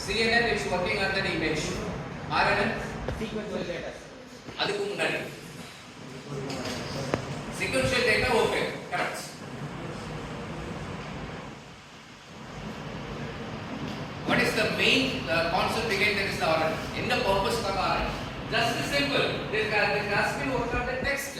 CNN is working on that image. RNN sequential data. அதுக்கு முன்னாடி sequential data okay, correct. What is the main concept behind that is the RNN? In the purpose of RNN, just simple. This has been worked on the text.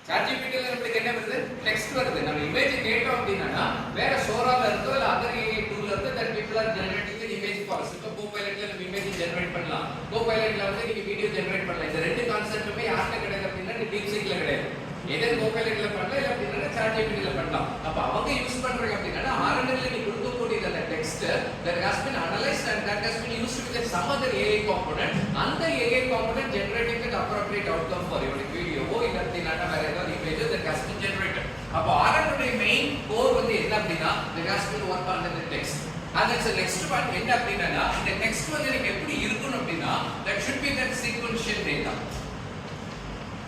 ChatGPT ல நமக்கு என்ன வருது text வருது நம்ம image கேட்டோம் அப்படினா வேற சோரால இருக்கோ இல்ல அதர் AI டூல்ல இருந்து that people are generating the image for us. இப்போ கோபைலட்ல நம்ம இமேஜ் ஜெனரேட் பண்ணலாம். கோபைலட்ல வந்து நீங்க வீடியோ ஜெனரேட் பண்ணலாம். இந்த ரெண்டு கான்செப்ட்டுமே யார்ட்ட கிடையாது அப்படினா DeepSeekல கிடையாது. எதர் கோபைலட்ல பண்ணலாம் இல்ல அப்படினா ChatGPT ல பண்ணலாம். அப்ப அவங்க யூஸ் பண்றாங்க அப்படினா RNN ல நீ கொடுக்கக்கூடிய அந்த text that has been analyzed and that has been used with some other AI component and the AI component generating the appropriate outcome for your video இல்ல அப்படினா வேற ஏதாவது image that has been generated. அப்ப RNN உடைய main core வந்து என்ன அப்படினா that has been work on the text. And that's the next part என்ன அப்படினா இந்த டெக்ஸ்ட் வந்து நீங்க எப்படி இருக்கணும் அப்படினா that should be that sequential data.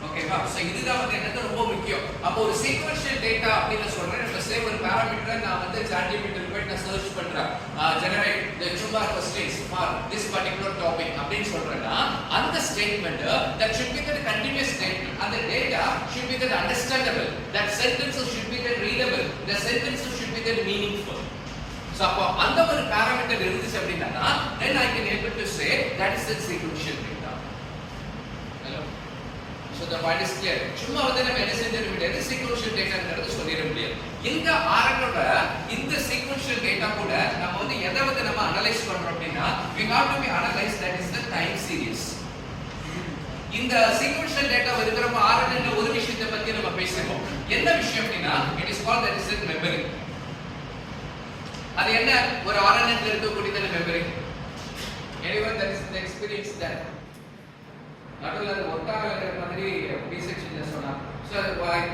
ஓகேவா? சோ இதுதான் வந்து எனக்கு ரொம்ப முக்கியம். அப்ப ஒரு sequential data அப்படினு சொல்றேன். இப்ப சே ஒரு பாராமீட்டர் நான் வந்து ChatGPT ல போய் நான் சர்ச் பண்றேன். generate the Zumba questions for this particular topic அப்படினு சொல்றேன்னா அந்த statement that should be the continuous statement. அந்த data should be the understandable. That sentences should be the readable. The sentences should be the meaningful. So அப்ப அந்த ஒரு parameter இருந்துச்சு அப்படினா then I can able to say that is the sequential data. So the point is clear. சும்மா வந்து நம்ம என்ன செஞ்சிட முடியாது sequential dataங்கிறது சொல்லிட முடியாது. இந்த RNN-ஓட இந்த sequential data கூட நம்ம வந்து எதை வந்து நம்ம அனலைஸ் பண்றோம் அப்படினா we have to be analyze that is the time series. இந்த sequential data இருக்கிறப்ப RNN-ல ஒரு விஷயத்தை பத்தி நம்ம பேசுறோம். என்ன விஷயம் அப்படினா it is called that is the memory. அது என்ன ஒரு RNN-ல இருக்கக்கூடிய memory? Anyone that is the experience that நடுவுல ஒட்டால இருக்கிற மாதிரி B செக்ஷன்ல சொன்னா சோ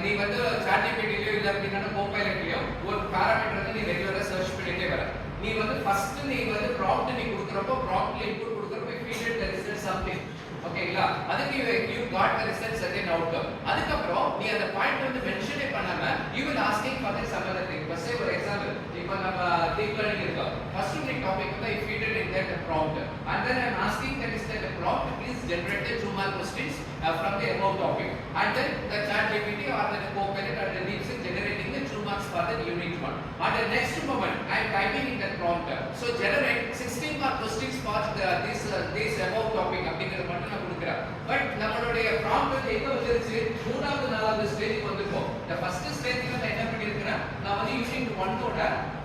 நீ வந்து ChatGPT ல இல்ல அப்படினா கோபைலட்லயோ ஒரு பாராமீட்டர் வந்து நீ ரெகுலரா சர்ச் பண்ணிட்டே வர நீ வந்து ஃபர்ஸ்ட் நீ வந்து ப்ராம்ப்ட் நீ கொடுக்கறப்போ ப்ராம்ப்ட்ல input கொடுக்கறப்போ feed the result something ஓகேங்களா அதுக்கு you got the result certain outcome அதுக்கு அப்புறம் நீ அந்த பாயிண்ட் வந்து மென்ஷனே பண்ணாம you will asking for this other thing for say for example இப்போ நம்ம deep learning இருக்கு first நீ டாபிக் வந்து feed it in that prompt and then I am asking that is that prompt please generate the 2 mark questions from the above topic and then the ChatGPT or the Copilot or the DeepSeek generating the 2 marks for the unit 1 at the next moment I am typing in that prompt so generate 16 mark questions for this above topic அப்படிங்கறது மட்டும் நான் கொடுக்கிறேன் but நம்மளுடைய prompt வந்து எங்க வந்துருச்சு மூணாவது நாலாவது ஸ்டேஜ்க்கு வந்துட்டோம் the first ஸ்டேஜ்ல நான் என்ன பண்ணிருக்கேன் நான் வந்து யூசிங் 1 ஓட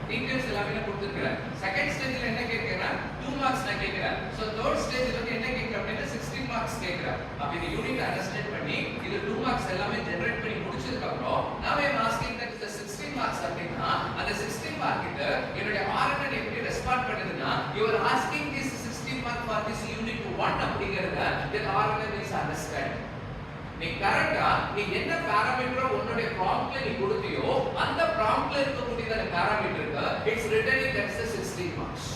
டீடைல்ஸ் எல்லாமே கொடுத்திருக்கேன் செகண்ட் ஸ்டேஜ்ல என்ன கேக்குறேன்னா 2 மார்க்ஸ் நான் கேக்குறேன் சோ தேர்ட் ஸ்டேஜ்ல வந்து என்ன கேக்குறேன் அப்படினா 16 மார்க்ஸ் கேக்குறேன் அப்ப இந்த யூனிட் அண்டர்ஸ்டாண்ட் பண்ணி இது 2 மார்க்ஸ் எல்லாமே ஜெனரேட் பண்ணி முடிச்சதுக்கு அப்புறம் now I am asking that is the 16 marks அப்படினா அந்த 16 மார்க் கிட்ட என்னோட RNN எப்படி ரெஸ்பாண்ட் பண்ணுதுன்னா you are asking this 16 mark for this unit 1 அப்படிங்கறத that RNN is understand நீ கரெக்ட்டா நீ என்ன பாராமீட்டர் உன்னோட ப்ராம்ப்ட்ல நீ கொடுத்தியோ அந்த ப்ராம்ப்ட்ல இருக்கக்கூடிய அந்த பாராமீட்டருக்கு it's written in that's 16 marks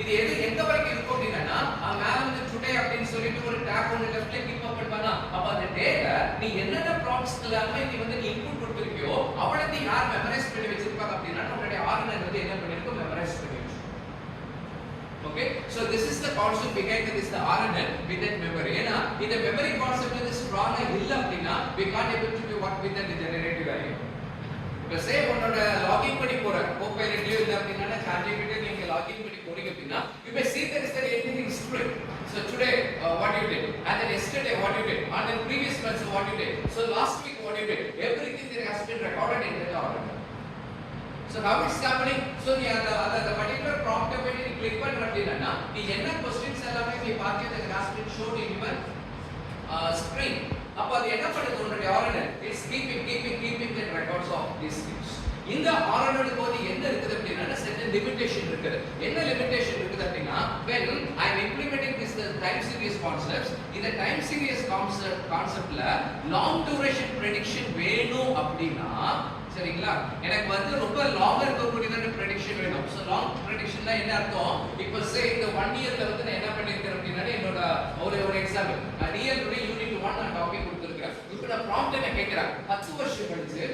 இது எந்த வரைக்கும் இருக்கும் அப்படினா மேல வந்து டுடே அப்படினு சொல்லிட்டு ஒரு டாக் ஒன்னு லெஃப்ட்ல கிளிக் பண்ணா அப்ப அந்த டேட்டா நீ என்னென்ன ப்ராம்ப்ட்ஸ்ல எல்லாமே நீ வந்து இன்புட் கொடுத்திருக்கியோ அவளத்தை யார் மெமரைஸ் பண்ணி வச்சிருப்பாங்க அப்படினா நம்மளுடைய RNN வந்து என்ன பண்ணிருக்கும் மெமரைஸ் பண்ணி okay so this is the concept behind this the RNN with that memory ஏனா இந்த memory concept வந்து strong இல்ல அப்படினா we can't able to work with the generative AI இப்ப say உன்னோட லாகின் பண்ணி போற Copilot இல்ல அப்படினா ChatGPT நீங்க லாகின் பண்ணி போறீங்க அப்படினா you may see there is that anything history so today what you did and then yesterday what you did and then previous month what you did so last week what you did everything there has been recorded in that RNN so how it's happening so the particular prompt when you click பண்ற அப்படினா நீ என்ன questions எல்லாமே நீ பாத்தீங்க the has been shown in your screen அப்ப அது என்ன பண்ணுது உன்னுடைய RNN it's keeping the records of these things இந்த RNN போது என்ன இருக்குது அப்படினா certain limitation இருக்குது என்ன limitation இருக்குது அப்படினா when I am implementing this time series concepts in the time series conceptல long duration prediction வேணும் அப்படினா சரிங்களா எனக்கு வந்து ரொம்ப லாங்கா இருக்கக்கூடிய prediction வேணும் சோ லாங் prediction என்ன அர்த்தம் இப்போ சே இந்த 1 இயர்ல வந்து நான் என்ன பண்ணிருக்கேன் அப்படினா என்னோட ஒரு எக்ஸாம்பிள் ரியல் யூனிட் 1 நான் டாபிக் கொடுத்திருக்கேன் இப்போ நான் ப்ராம்ப்ட் என்ன கேக்குறேன் 10 வருஷம் கழிச்சு